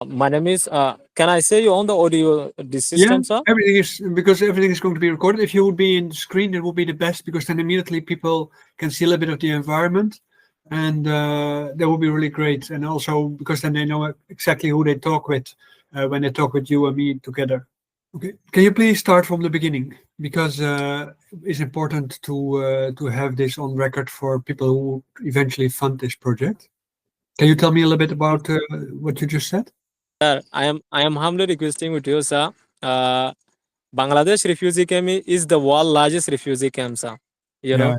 My name is. Can I say you on the audio this Yeah, system, sir? everything is because everything is going to be recorded. If you would be in the screen, it would be the best because then immediately people can see a little bit of the environment, and that would be really great. And also because then they know exactly who they talk with when they talk with you and me together. Okay, can you please start from the beginning because it's important to have this on record for people who eventually fund this project. Can you tell me a little bit about what you just said? Sir, I am humbly requesting with you, sir. Uh, Bangladesh refugee camp is the world largest refugee camp, sir. You Yeah, know,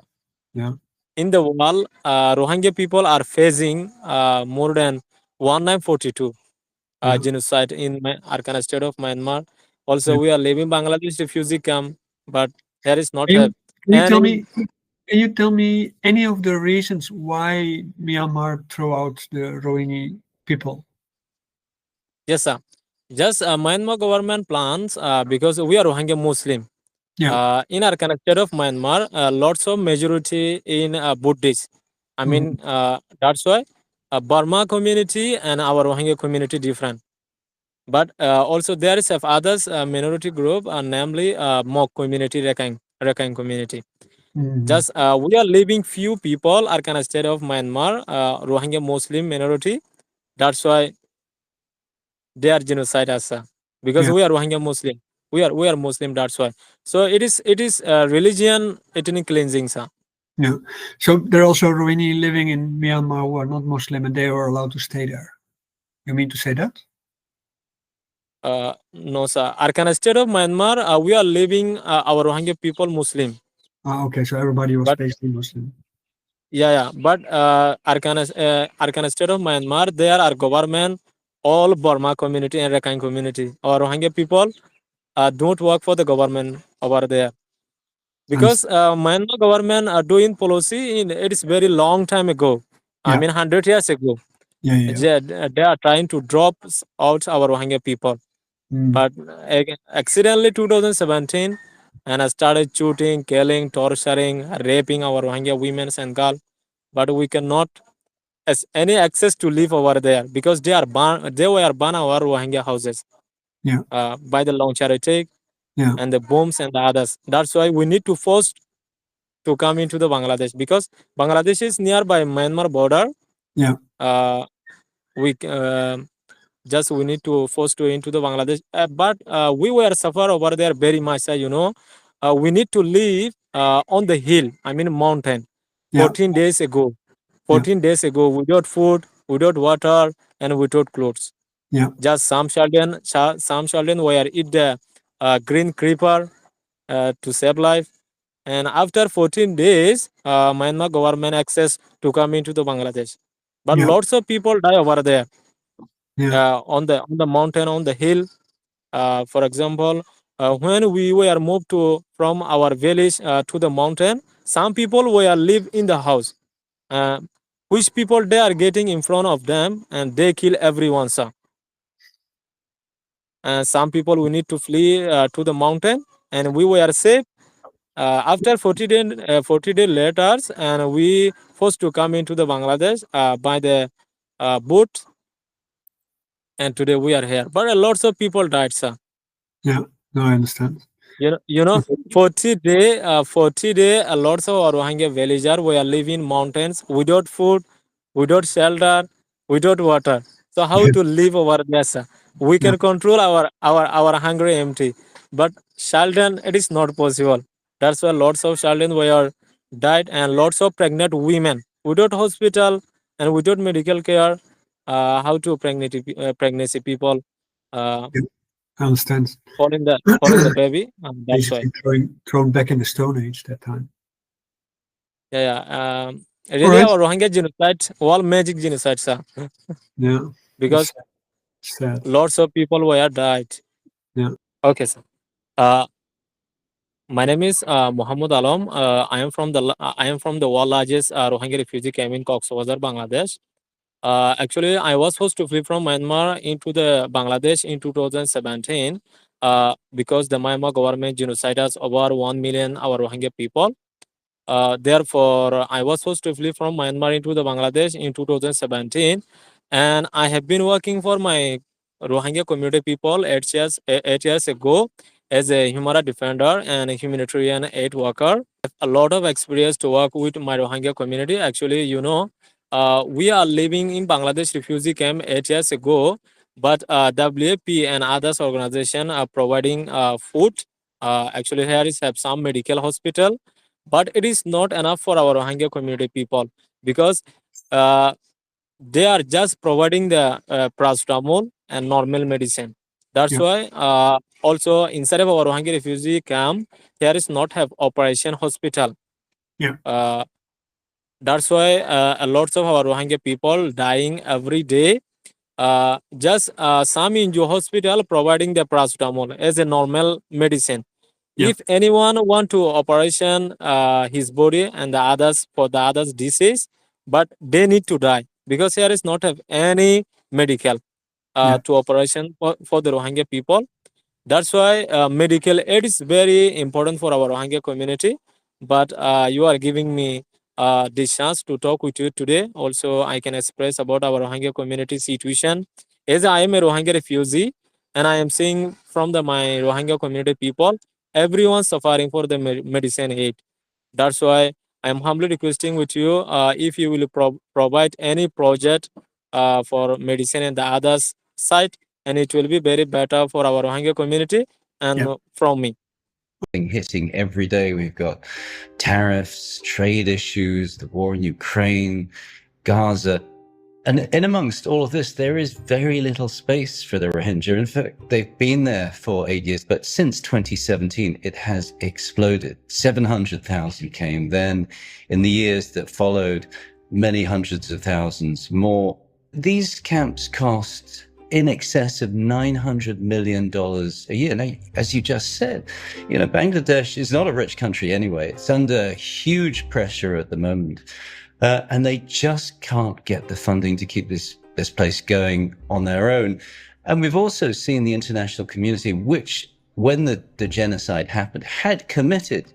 yeah, in the world, Rohingya people are facing more than 1942 yeah. genocide in Arkan state of Myanmar. Also, Yeah. we are living Bangladesh refugee camp, but there is not Can you, help. can you And tell in, me? Can you tell me any of the reasons why Myanmar throw out the Rohingya people? yes, sir. Just Myanmar government plans because we are Rohingya Muslim. Yeah. In our state of Myanmar, lots of majority in Buddhist. I Mhm. mean, that's why Burma community and our Rohingya community different. But also there is of others minority group, namely Mok community, Rakhine community. Mhm. Just we are living few people are state of Myanmar, Rohingya Muslim minority. That's why they are genocide as because Yeah. we are Rohingya Muslim. We are Muslim. That's why. So it is religion ethnic cleansing, sir. Yeah. So there are also Rohingya living in Myanmar who are not Muslim and they are allowed to stay there. You mean to say that? No, sir. Arkan state of Myanmar, we are living our Rohingya people Muslim. Ah, okay. So everybody was But basically Muslim. yeah. But Arkan state of Myanmar, there are government, all Burma community and Rakhine community. Our Rohingya people don't work for the government over there. Because Understand. Myanmar government are doing policy in it is very long time ago. I Yeah. mean, 100 years ago, Yeah. Yeah. Yeah. they are trying to drop out our Rohingya people. Mm. But accidentally 2017, and I started shooting, killing, torturing, raping our Rohingya women and girls. But we cannot as any access to live over there because they were ban our Rohingya houses Yeah. by the launcher attack Yeah. and the bombs and the others. That's why we need to force to come into the Bangladesh because Bangladesh is nearby Myanmar border. Yeah. Uh, we just we need to force to into the Bangladesh, but we were suffer over there very much. We need to live on the hill. I mean mountain. Yeah. 14 days ago, Yeah. 14 days ago, without food, without water, and without clothes. Yeah. Just some children were eat the green creeper to save life. And after 14 days, Myanmar government access to come into the Bangladesh. But Yeah. lots of people die over there Yeah. on the mountain, on the hill. For example, when we were moved to from our village to the mountain, some people were live in the house. Uh, which people they are getting in front of them and they kill everyone, sir. Some people we need to flee to the mountain and we were safe. After 40 day later, and we forced to come into the Bangladesh by the boat, and today we are here. But lots of people died, sir. Yeah. No, I understand. You know, 40 day, lots of our Rohingya villagers were living in mountains without food, without shelter, without water. So how to live over there, sir? We Yeah. can control our hungry empty, but children, it is not possible. That's why lots of children were died and lots of pregnant women without hospital and without medical care. How to pregnancy people uh, Yeah. I understand. falling the baby. That's why. Basically thrown back in the Stone Age that time. Really, All right. our Rohingya genocide, all magic genocide, sir. Yeah. Because It's sad. lots of people were died. Yeah. Okay, sir. Uh, my name is Muhammad Alam. I am from the world largest Rohingya refugee camp in Cox's Bazar, Bangladesh. Actually, I was forced to flee from Myanmar into the Bangladesh in 2017 because the Myanmar government genocided over 1 million our Rohingya people. Therefore, I was forced to flee from Myanmar into the Bangladesh in 2017, and I have been working for my Rohingya community people 8 years ago as a human rights defender and a humanitarian aid worker. I have a lot of experience to work with my Rohingya community. Actually, we are living in Bangladesh refugee camp 8 years ago, but WFP and others organization are providing food. Actually, here is have some medical hospital, but it is not enough for our Rohingya community people because uh, they are just providing the paracetamol and normal medicine. That's Yeah. why also inside of our Rohingya refugee camp, here is not have operation hospital. Yeah. Uh, that's why a lots of our Rohingya people dying every day. Just some in your hospital providing the paracetamol as a normal medicine. Yeah. If anyone want to operation his body and the others for the others disease, but they need to die because here is not have any medical Yeah. to operation for the Rohingya people. That's why medical aid is very important for our Rohingya community. But you are giving me this chance to talk with you today. Also, I can express about our Rohingya community situation. As I am a Rohingya refugee, and I am seeing from my Rohingya community people, everyone suffering for the medicine aid. That's why I am humbly requesting with you if you will provide any project for medicine and the others side, and it will be very better for our Rohingya community and Yeah. from me. Hitting every day. We've got tariffs, trade issues, the war in Ukraine, Gaza. And in amongst all of this, there is very little space for the Rohingya. In fact, they've been there for 8 years, but since 2017, it has exploded. 700,000 came. Then in the years that followed, many hundreds of thousands more. These camps cost in excess of $900 million a year. Now, as you just said, Bangladesh is not a rich country anyway. It's under huge pressure at the moment. And they just can't get the funding to keep this place going on their own. And we've also seen the international community, which, when the genocide happened, had committed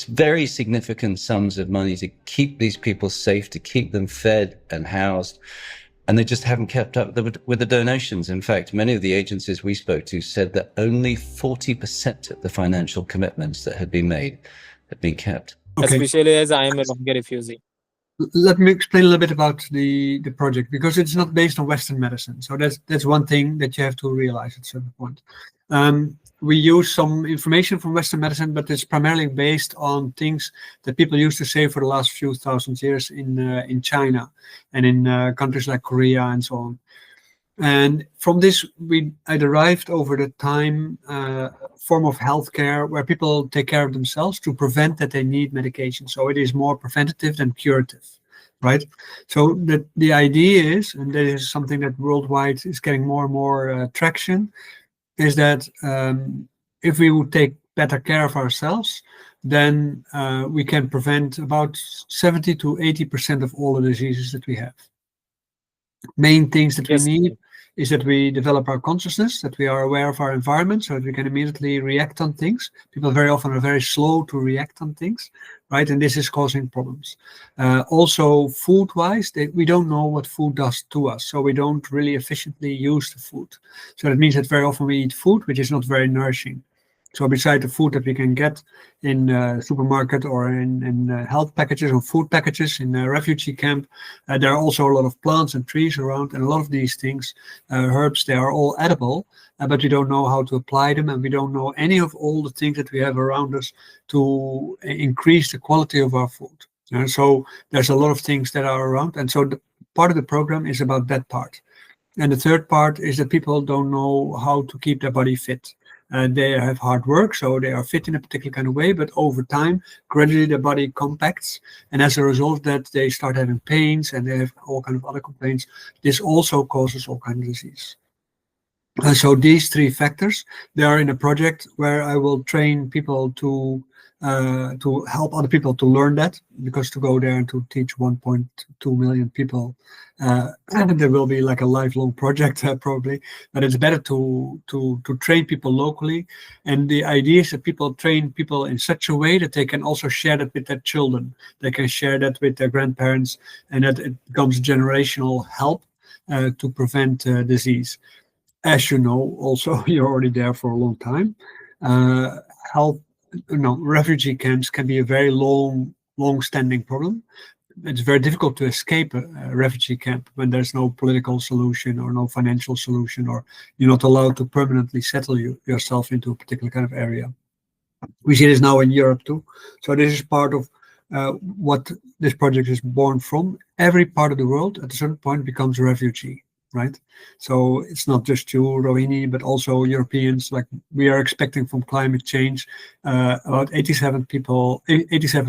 very significant sums of money to keep these people safe, to keep them fed and housed. And they just haven't kept up with the donations. In fact, many of the agencies we spoke to said that only 40% of the financial commitments that had been made had been kept. Okay. Especially as I am a Rohingya refugee. Let me explain a little bit about the project, because it's not based on Western medicine. So that's one thing that you have to realize at a certain point. We use some information from Western medicine, but it's primarily based on things that people used to say for the last few thousand years in China and in countries like Korea and so on. And from this, I derived over the time form of healthcare where people take care of themselves to prevent that they need medication. So it is more preventative than curative, right? So the idea is, and that is something that worldwide is getting more and more traction, is that if we would take better care of ourselves, then we can prevent about 70 to 80% of all the diseases that we have. Main things that we need is that we develop our consciousness, that we are aware of our environment so that we can immediately react on things. People very often are very slow to react on things, right? And this is causing problems. Also, food-wise, we don't know what food does to us, so we don't really efficiently use the food. So that means that very often we eat food which is not very nourishing. So beside the food that we can get in supermarket or in health packages or food packages in a refugee camp, there are also a lot of plants and trees around, and a lot of these things, herbs, they are all edible, but we don't know how to apply them, and we don't know any of all the things that we have around us to increase the quality of our food. So there's a lot of things that are around, and so part of the program is about that part. And the third part is that people don't know how to keep their body fit. They have hard work, so they are fit in a particular kind of way, but over time, gradually their body compacts, and as a result of that, they start having pains and they have all kinds of other complaints. This also causes all kinds of disease. So these three factors, they are in a project where I will train people to help other people to learn that, because to go there and to teach 1.2 million people, there will be like a lifelong project probably, but it's better to train people locally. And the idea is that people train people in such a way that they can also share that with their children. They can share that with their grandparents, and that it becomes generational help to prevent disease. as you know, also you're already there for a long time. Refugee camps can be a very long-standing problem. It's very difficult to escape a refugee camp when there's no political solution or no financial solution, or you're not allowed to permanently settle yourself into a particular kind of area. We see this now in Europe too. So this is part of what this project is born from. Every part of the world at a certain point becomes a refugee, right? So it's not just you, Rohini, but also Europeans. Like we are expecting from climate change, about 87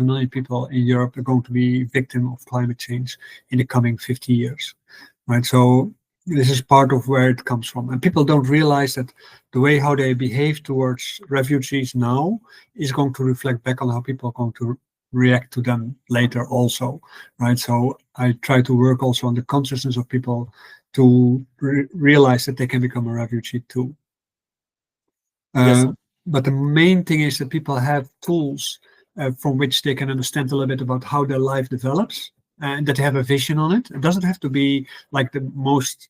million people in Europe are going to be victim of climate change in the coming 50 years, right? So this is part of where it comes from. And people don't realize that the way how they behave towards refugees now is going to reflect back on how people are going to react to them later also, right? So I try to work also on the consciousness of people to realize that they can become a refugee too. Yes, but the main thing is that people have tools from which they can understand a little bit about how their life develops, and that they have a vision on it. It doesn't have to be like the most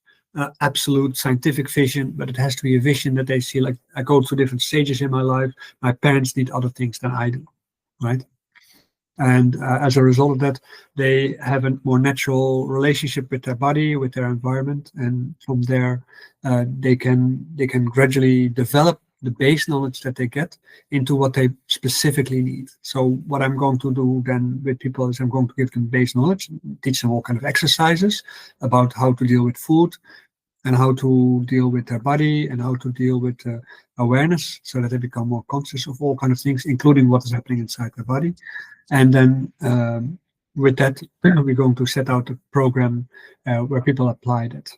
absolute scientific vision, but it has to be a vision that they see, like I go through different stages in my life. My parents need other things than I do, right? And as a result of that, they have a more natural relationship with their body, with their environment, and from there, they can gradually develop the base knowledge that they get into what they specifically need. So what I'm going to do then with people is I'm going to give them base knowledge, teach them all kind of exercises about how to deal with food and how to deal with their body and how to deal with awareness, so that they become more conscious of all kind of things, including what is happening inside their body. And then with that, we're going to set out a program where people apply that.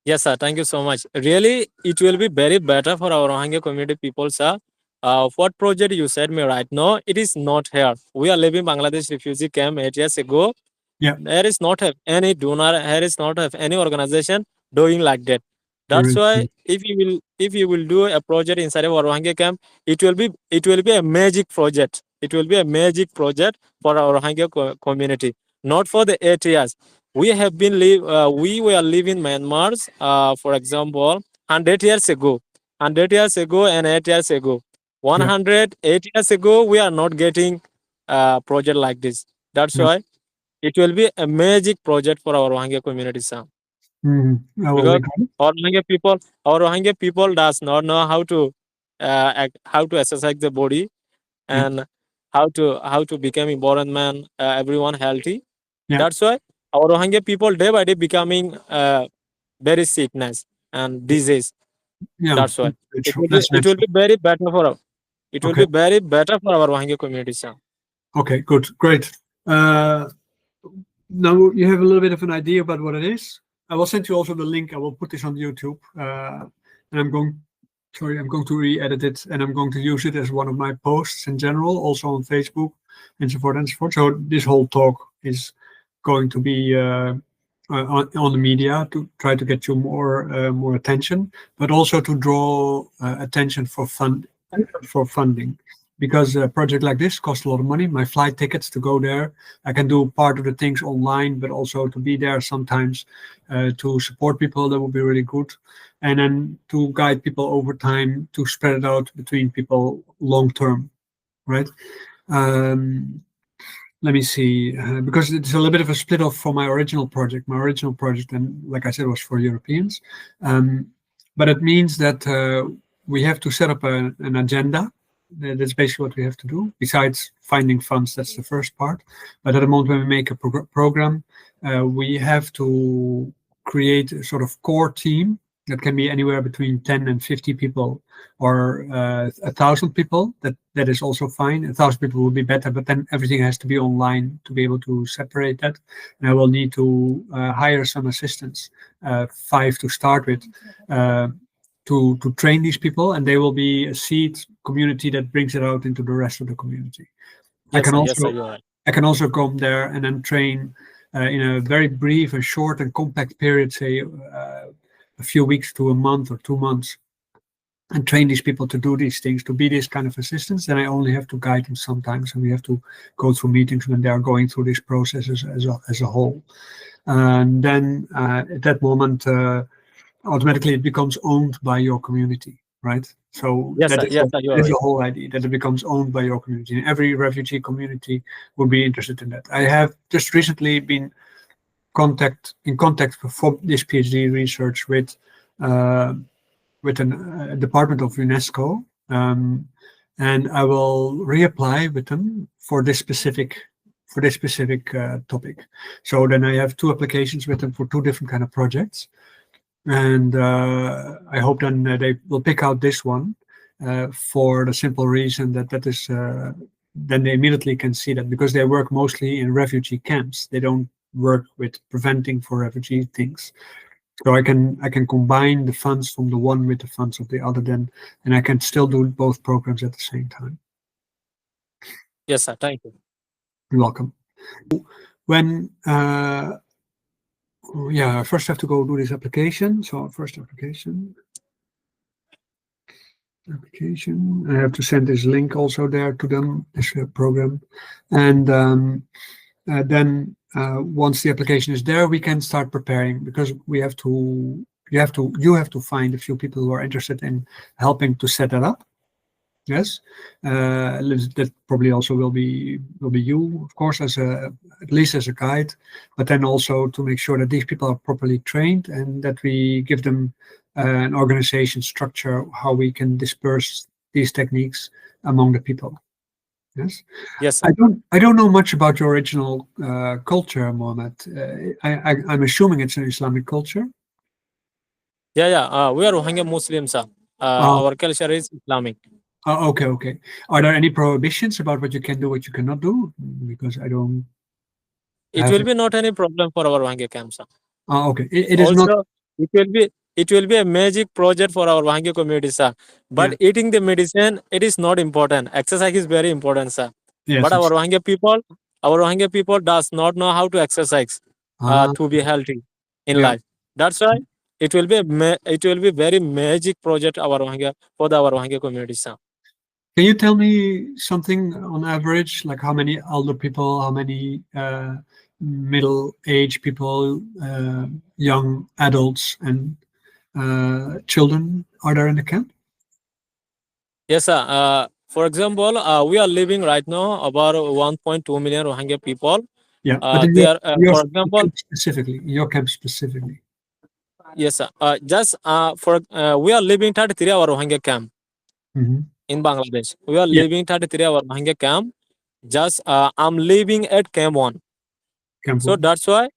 Yes, sir. Thank you so much. Really, it will be very better for our Rohingya community people, sir. What project you said me right now, it is not here. We are living Bangladesh refugee camp 8 years ago. Yeah. There is not have any donor, there is not have any organization doing like that. That's why if you will do a project inside of our Rohingya camp, it will be a magic project. It will be a magic project for our Rohingya community, not for the 8 years. We have been we were living Myanmar, for example, 100 years ago. 100 years ago and 8 years ago. 108 years ago, we are not getting a project like this. That's why it will be a magic project for our Rohingya community, sir. Because our Rohingya people does not know how to exercise the body and how to become important man, everyone healthy. That's why our Rohingya people day by day becoming very sickness and disease. That's why it will be very better for our, it will be very better for our Rohingya community, sir. Okay, good, great. Now you have a little bit of an idea about what it is. I will send you also the link. I will put this on YouTube, and I'm going to re-edit it, and I'm going to use it as one of my posts in general, also on Facebook, and so forth and so forth. So this whole talk is going to be on the media to try to get you more attention, but also to draw attention for funding. Because a project like this costs a lot of money. My flight tickets to go there, I can do part of the things online, but also to be there sometimes to support people, that would be really good. And then to guide people over time, to spread it out between people long term, right? Let me see, because it's a little bit of a split off from my original project. My original project, and like I said, was for Europeans. But it means that we have to set up an agenda. That's basically what we have to do. Besides finding funds, that's the first part. But at the moment when we make a program, we have to create a sort of core team that can be anywhere between 10 and 50 people, or 1,000 people. That is also fine. 1,000 people will be better, but then everything has to be online to be able to separate that. And I will need to hire some assistants, 5 to start with, to train these people, and they will be a seed community that brings it out into the rest of the community. Yes, I can also come there and then train in a very brief and short and compact period, say a few weeks to a month or 2 months, and train these people to do these things, to be this kind of assistants. Then I only have to guide them sometimes, and we have to go through meetings when they are going through these processes as a whole. And then at that moment, automatically it becomes owned by your community, right? So Yes, that sir. is Yes, sir. You are that's right. the whole idea, that it becomes owned by your community. And every refugee community would be interested in that. I have just recently been in contact for this PhD research uh, with a department of UNESCO, and I will reapply with them for this specific topic. So then I have two applications with them for two different kind of projects, and I hope then they will pick out this one for the simple reason that that is then they immediately can see that, because they work mostly in refugee camps. They don't work with preventing for refugee things. So I can combine the funds from the one with the funds of the other then, and I can still do both programs at the same time. Yes, sir. Thank you. You're welcome. When yeah, I first have to go do this application. So first application. I have to send this link also there to them, this program, and then once the application is there, we can start preparing, because we have to. You have to find a few people who are interested in helping to set that up. Yes, that probably also will be you, of course, as at least as a guide, but then also to make sure that these people are properly trained and that we give them an organization structure, how we can disperse these techniques among the people. Yes, Yes, sir. I don't know much about your original culture, Mohammed. I'm assuming it's an Islamic culture. Yeah, yeah. We are Rohingya Muslims, sir. Oh, Our culture is Islamic. okay, okay. Are there any prohibitions about what you can do, what you cannot do? Because I don't It have will it. be not any problem for our Rohingya camps, sir. Oh, okay. It is not. Also, it will be a magic project for our Rohingya community, sir. Yeah. But eating the medicine, it is not important. Exercise is very important, sir. Yes. But our Rohingya people does not know how to exercise Ah, to be healthy in yeah. life. That's why it will be very magic project our Rohingya community, sir. Can you tell me something on average, like how many older people, how many middle-aged people, young adults, and children are there in the camp? Yes, sir. For example, we are living right now about 1.2 million Rohingya people. Yeah, but in They are, your for example, camp specifically, in your camp specifically. yes, sir. Just for we are living 33 our Rohingya camp Hmm. in Bangladesh. We are Yeah, living 33 our Rohingya camp. Just I'm living at Camp One, camp so one. that's why.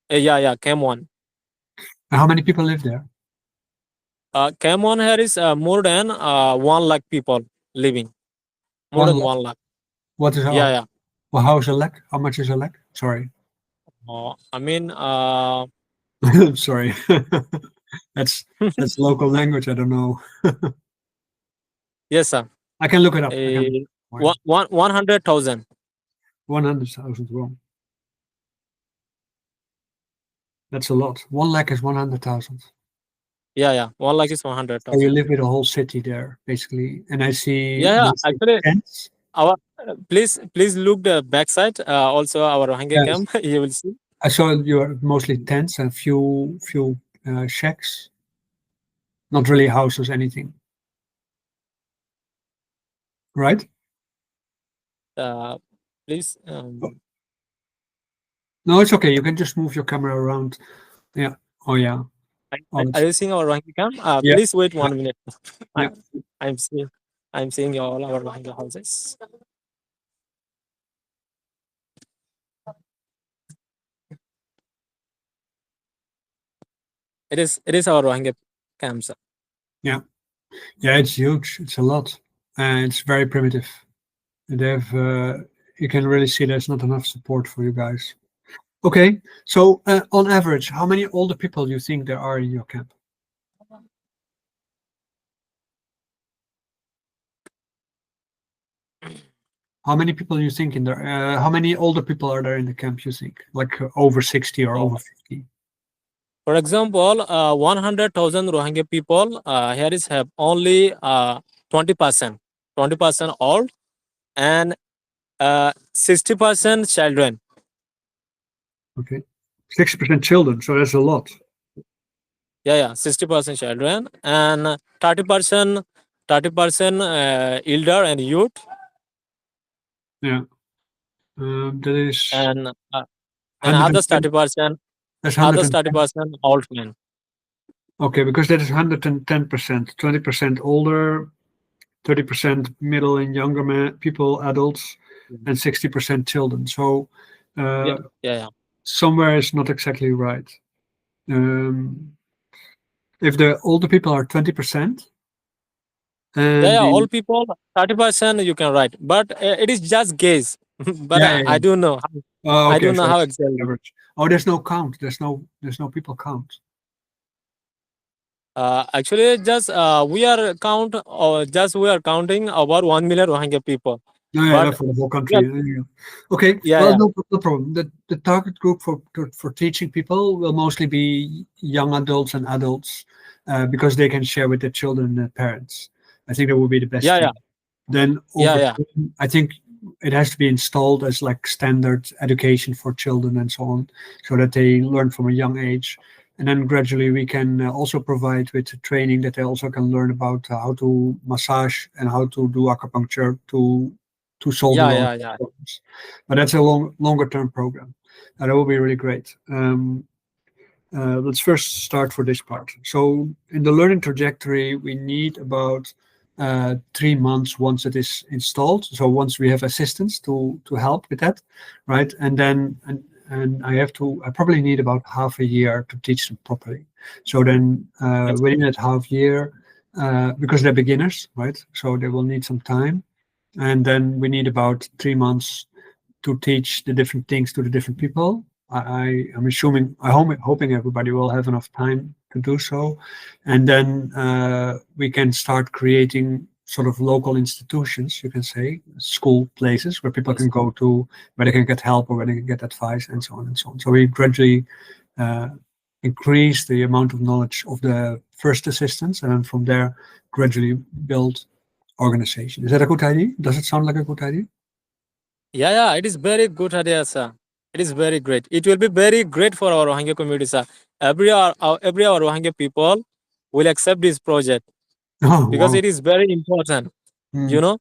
Yeah, Camp One. And how many people live there? Camp One here is more than 1 lakh people living. More One than lakh. 1 lakh. What is Yeah, how? yeah. Well, how is a lakh? How much is a lakh? Sorry, I mean, sorry. That's local language. I don't know. yes, sir. I can look it up. I can. Uh, 100,000. 100,000 won. That's a lot. 1 lakh is 100,000. Yeah. 1 lakh is So you 100,000. live with a whole city there, basically. And I see Yeah. mostly Actually, tents. our please look the backside. Also, our Rohingya Yes, camp. You will see. I saw you are mostly tents and few shacks, not really houses, anything, right? Uh, please. Oh, no, it's okay. You can just move your camera around. Yeah. Oh, yeah. Oh, Are it's, you seeing our Rohingya camp? yeah. Please wait Yeah. 1 minute. I, Yeah. I'm seeing. I'm seeing all our Rohingya houses. It is our Rohingya camps. Yeah. Yeah. It's huge. It's a lot. And it's very primitive. They have, you can really see there's not enough support for you guys. Okay. So, on average, how many older people do you think there are in your camp? How many people do you think in there? How many older people are there in the camp, you think? Like over 60 or over 50? For example, 100,000 Rohingya people here is have only 20%, 20% old and 60% children. 60% children. So that's a lot. Yeah, 60% children and 30% elder and youth, Yeah. That is and others 110. 30%, That's others 110. 30% old men. Okay, because that is 110%. 20% older, 30% middle and younger people, adults, Mhm. and 60% children. So Yeah, uh, yeah. somewhere is not exactly right. Um, if the older people are 20%, and the All people 30% you can write, but it is just guess. But yeah, yeah, I yeah. don't know. Oh, I okay, don't know so how it's exactly. average. Oh, there's no count. There's no people count. Actually, just we are counting about 1 million Rohingya people. No, yeah, But that's for the whole we are, country. Yeah. Okay, yeah, well, yeah, no problem. The target group for teaching people will mostly be young adults and adults, because they can share with their children and their parents. I think that would be the best yeah, thing. yeah, Then yeah, over yeah, time, I think it has to be installed as like standard education for children and so on, so that they learn from a young age. And then gradually we can also provide with training that they also can learn about how to massage and how to do acupuncture to solve a yeah, lot of yeah, yeah. problems. But that's a longer term program. And that will be really great. Let's first start for this part. So in the learning trajectory, we need about 3 months once it is installed. So once we have assistance to help with that, right? And I probably need about half a year to teach them properly. So then Yes, within that half year, because they're beginners, right? So they will need some time, and then we need about 3 months to teach the different things to the different people. I'm assuming, hoping everybody will have enough time to do so, and then we can start creating sort of local institutions, you can say, school places where people yes. can go to, where they can get help or where they can get advice, and so on and so on. So we gradually uh, increase the amount of knowledge of the first assistants, and then from there gradually build organization. Is that a good idea? Does it sound like a good idea? Yeah. It is very good idea, sir. It is very great. It will be very great for our Rohingya community, sir. Every our Rohingya people will accept this project Oh, because wow. it is very important. Mm, You know,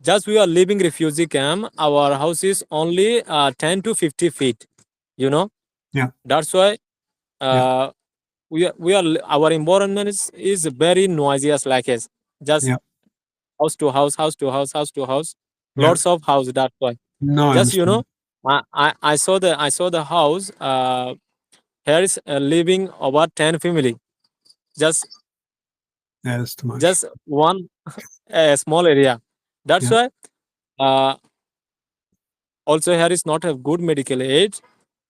just we are living refugee camp. Our house is only 10 to 50 feet. You know, yeah, that's why yeah, uh, our environment is very noisy as like as just yeah, house to house, house to house, house to house, yeah. lots of house. That's why. No, I Just understand. I saw the house. Here is living about 10 family. Just Yeah, that's too much. just one small area. That's Yeah, why. Uh, Also, here is not a good medical aid.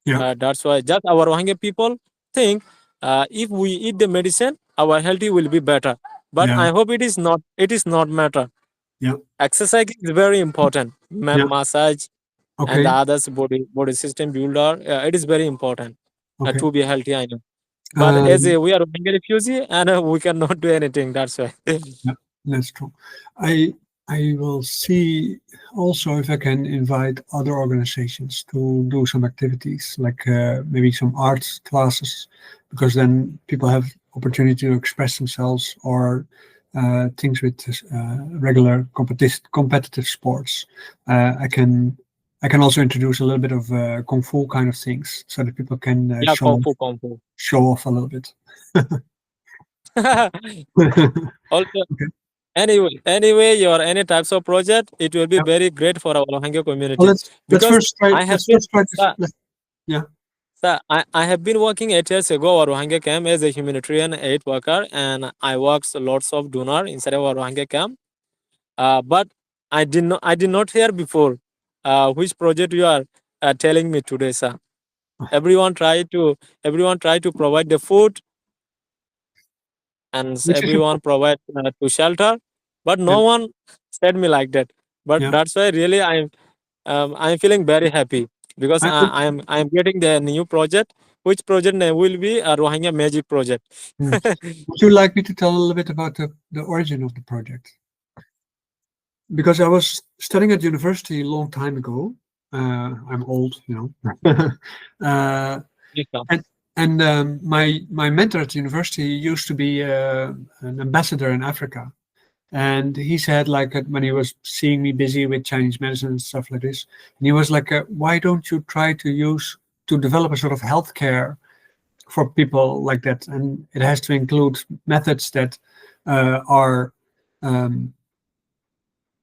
yeah, That's why just our Rohingya people think if we eat the medicine, our healthy will be better. But yeah, I hope it is not. It is not matter. yeah, Exercise is very important. yeah. Massage and the Okay, others body system builder. It is very important okay. to be healthy. I know. But as Um, we are Rohingya refugee and we cannot do anything. That's why. yeah, that's true. I I will see also if I can invite other organizations to do some activities, like maybe some arts classes, because then people have opportunity to express themselves, or things with regular competitive sports. I can also introduce a little bit of kung fu kind of things, so that people can Yeah, kung fu, kung fu. show off a little bit. Also, Okay. anyway, your any types of project, it will be Yeah. very great for our Rohingya Well, community let's because first try. I have Let's been, first try this. sir, Yeah. I have been working 8 years ago our Rohingya camp as a humanitarian aid worker, and I worked lots of donor inside our Rohingya camp. But I did not hear before which project you are telling me today, sir. Everyone try to provide the food, and Which is everyone important. provide to shelter, but Yeah. no one said me like that. But Yeah. that's why really I'm feeling very happy because I, I am getting the new project, which project name will be a Rohingya Magic project. hmm. Would you like me to tell a little bit about the origin of the project? Because I was studying at university a long time ago. I'm old, you know. uh, Yes, sir. and And my mentor at the university used to be an ambassador in Africa. And he said, like, when he was seeing me busy with Chinese medicine and stuff like this, and he was like, why don't you try to develop a sort of healthcare for people like that? And it has to include methods that are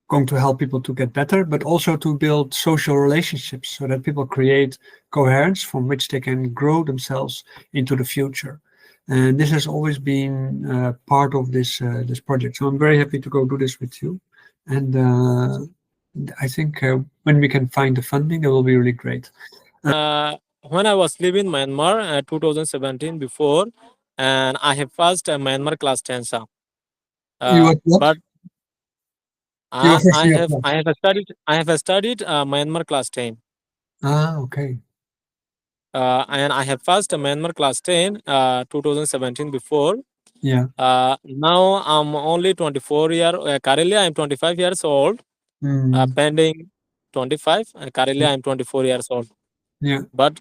going to help people to get better, but also to build social relationships so that people create coherence from which they can grow themselves into the future. And this has always been part of this project. So I'm very happy to go do this with you. And I think when we can find the funding, that will be really great. When I was living in Myanmar 2017 before, and I have passed Myanmar class 10, sir. You were what? But You were first I year have class. I have studied Myanmar class 10. Okay. And I have passed Myanmar class 10 2017 before. Yeah. Now I'm only 24 currently I'm 25 years old. Mm. Pending 25. Currently I'm 24 years old. Yeah. But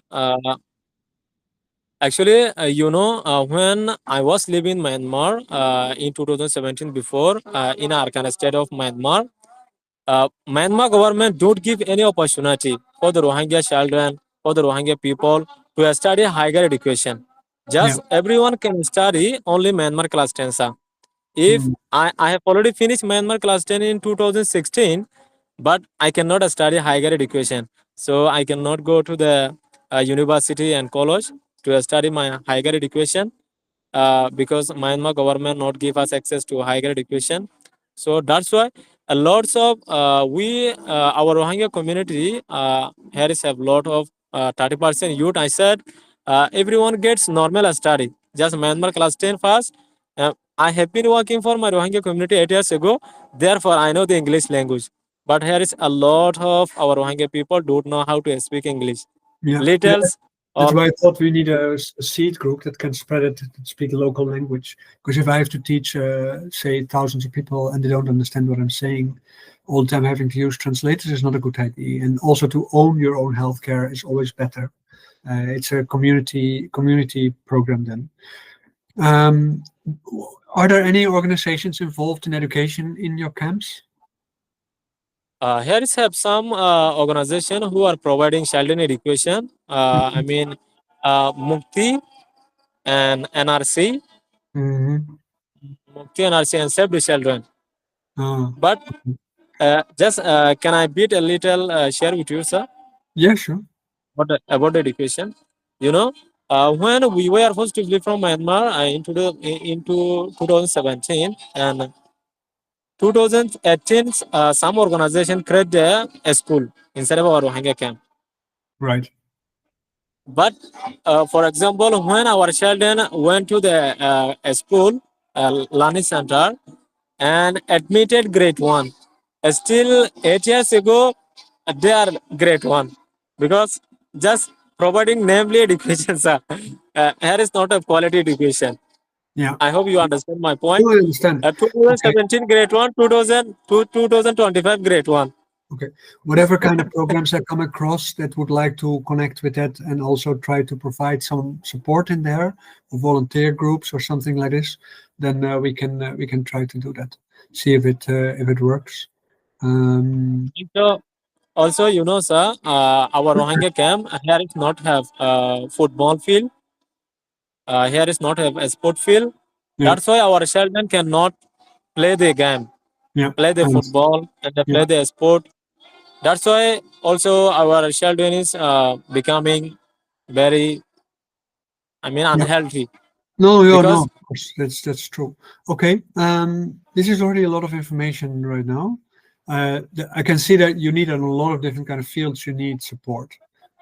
actually, when I was living in Myanmar in 2017 before in Arkan state of Myanmar, Myanmar government don't give any opportunity for the Rohingya children, for the Rohingya people to study higher education. Yeah. Just everyone can study only Myanmar class 10, sir. If Mm. I have already finished Myanmar class 10 in 2016, but I cannot study higher education. So I cannot go to the university and college to study my higher education because Myanmar government not give us access to higher education. So that's why a lots of our Rohingya community here is have lot of 30% youth. I said everyone gets normal study. Just Myanmar class 10 first. I have been working for my Rohingya community 8 years ago. Therefore, I know the English language. But here is a lot of our Rohingya people don't know how to speak English. Yeah. Littles That's or why I thought we need a seed group that can spread it, that speak a local language. Because if I have to teach, say, thousands of people and they don't understand what I'm saying, all the time having to use translators is not a good idea. And also to own your own healthcare is always better. It's a community program then. Are there any organizations involved in education in your camps? here is have some organization who are providing children education. I mean, Mukti and NRC, Mm-hmm. Mukti NRC and Save the Children. Oh, But just can I bit a little share with you, sir, yeah, sure. about education? You know, when we were supposed to leave from Myanmar into 2017 and 2018, some organization created a school instead of our Rohingya camp. Right. But for example, when our children went to the school, learning center, and admitted grade 1, still 8 years ago, they are grade 1 because just providing namely education, sir. Here is not a quality education. Yeah. I hope you understand my point. Oh, I understand. Okay. 2017 grade 1, 2025 grade 1. Okay. Whatever kind of programs I come across that would like to connect with that and also try to provide some support in there, or volunteer groups or something like this, then we can try to do that. See if it works. So also, sir, our Rohingya camp here is not have football field. Here is not have a sport field. Yeah. That's why our children cannot play the game, Yeah. play the And, football, and they yeah. play the sport. That's why also our children is becoming very, Yeah. unhealthy No, because of course, that's true. Okay, this is already a lot of information right now. I can see that you need in a lot of different kind of fields. You need support,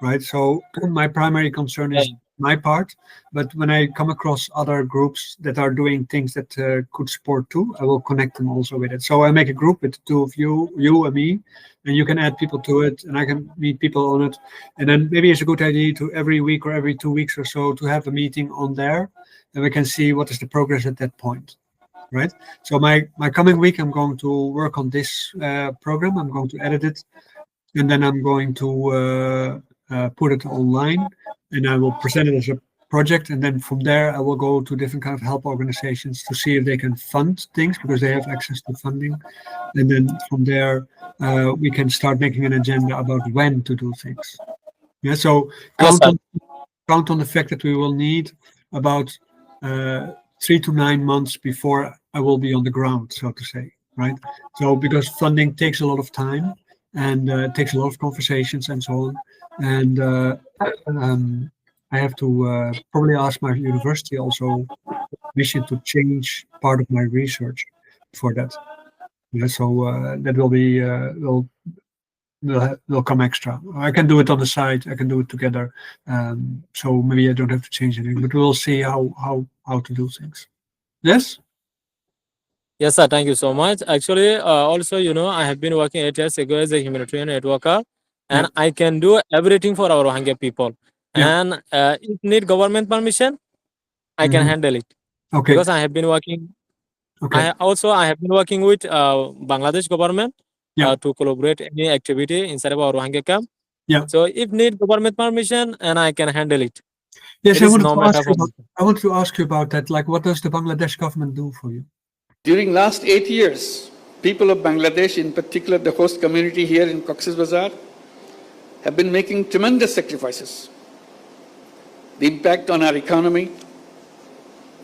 right? So my primary concern is my part, but when I come across other groups that are doing things that could support too, I will connect them also with it. So I make a group with the two of you and me, and you can add people to it, and I can meet people on it. And then maybe it's a good idea to every week or every 2 weeks or so to have a meeting on there, and we can see what is the progress at that point, right? So my coming week, I'm going to work on this program. I'm going to edit it, and then I'm going to put it online, and I will present it as a project, and then from there I will go to different kind of help organizations to see if they can fund things because they have access to funding, and then from there we can start making an agenda about when to do things. Yeah, so Yes, sir. count on the fact that we will need about 3 to 9 months before I will be on the ground, so to say, right? So because funding takes a lot of time and takes a lot of conversations and so on, and I have to probably ask my university also permission to change part of my research for that. Yeah, so that will be will come extra. I can do it on the side. I can do it together. So maybe I don't have to change anything, but we'll see how to do things. Yes. Yes, sir. Thank you so much. Actually, also, I have been working 8 years ago as a humanitarian aid worker, and Yeah. I can do everything for our Rohingya people. Yeah. And if need government permission, I can Mhm. handle it Okay. because I have been working. Okay. I have been working with Bangladesh government Yeah. to collaborate any activity inside of our Rohingya camp. Yeah. So if need government permission, and I can handle it. Yes, It I is wanted no to matter ask you for about. me. I want to ask you about that. Like, what does the Bangladesh government do for you? During last 8 years, people of Bangladesh, in particular the host community here in Cox's Bazar, have been making tremendous sacrifices. The impact on our economy,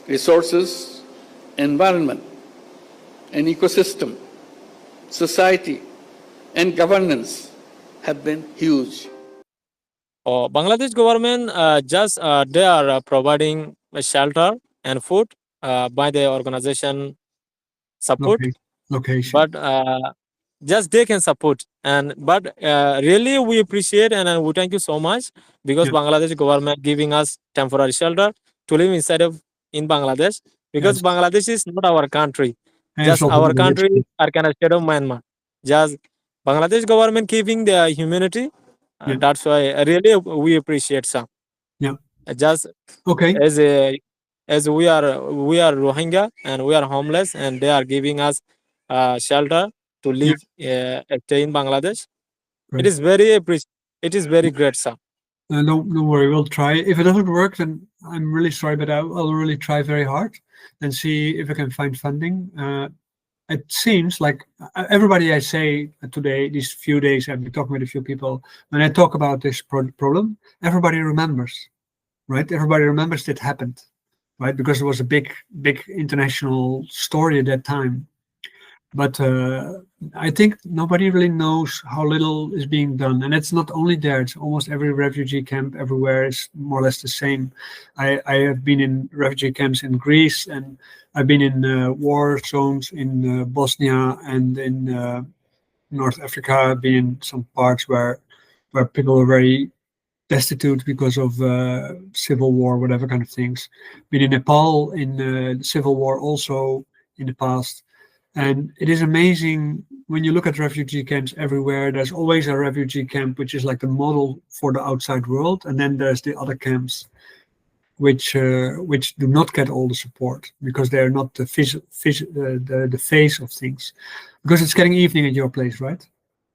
resources, environment, and ecosystem, society, and governance have been huge. Bangladesh government just they are providing a shelter and food by the organization support, Location. but just they can support. And but really we appreciate and we thank you so much because Yeah. Bangladesh government giving us temporary shelter to live inside of in Bangladesh because Yes. Bangladesh is not our country. And it's Just also our the rich. country are kind of state of Myanmar. Just Bangladesh government giving the humanity. Yeah. That's why really we appreciate some. Yeah. Just Okay. as we are Rohingya and we are homeless and they are giving us shelter to Yeah. live stay in Bangladesh. It Great. is very it is very great, sir. Don't worry. We'll try. If it doesn't work, then I'm really sorry, but I'll really try very hard and see if I can find funding. It seems like everybody I say today, these few days, I've been talking with a few people. When I talk about this problem, everybody remembers, right? Everybody remembers it happened, right? Because it was a big international story at that time. But I think nobody really knows how little is being done. And it's not only there, it's almost every refugee camp everywhere is more or less the same. I have been in refugee camps in Greece, and I've been in war zones in Bosnia and in North Africa. I've been in some parts where people are very destitute because of civil war, whatever kind of things. Been in Nepal in the civil war also in the past. And it is amazing when you look at refugee camps everywhere, there's always a refugee camp, which is like the model for the outside world. And then there's the other camps, which do not get all the support because they're not the face of things. Because it's getting evening at your place, right?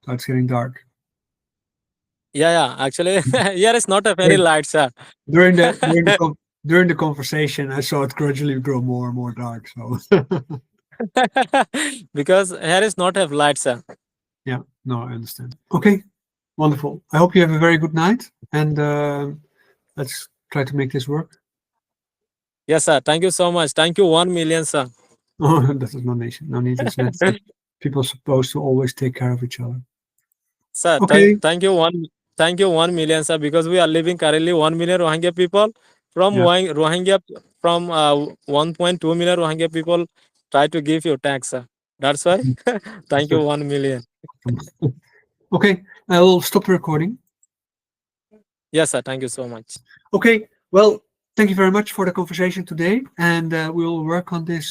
So it's getting dark. Yeah. Actually, here is not a very light, sir. During the conversation, I saw it gradually grow more and more dark. So Because here is not have light, sir. yeah, no, I understand. Okay, wonderful. I hope you have a very good night, and let's try to make this work. Yes, sir. Thank you so much. Thank you 1 million, sir. Oh, that is no nation. No need. It's not. People supposed to always take care of each other. Sir, Okay. thank you 1 million, sir, because we are living currently 1 million Rohingya people from Yeah. Rohingya from 1.2 million Rohingya people try to give you tax, sir. That's why. Thank you 1 million. Okay, I will stop the recording. Yes, sir. Thank you so much. Okay, well, thank you very much for the conversation today, and we will work on this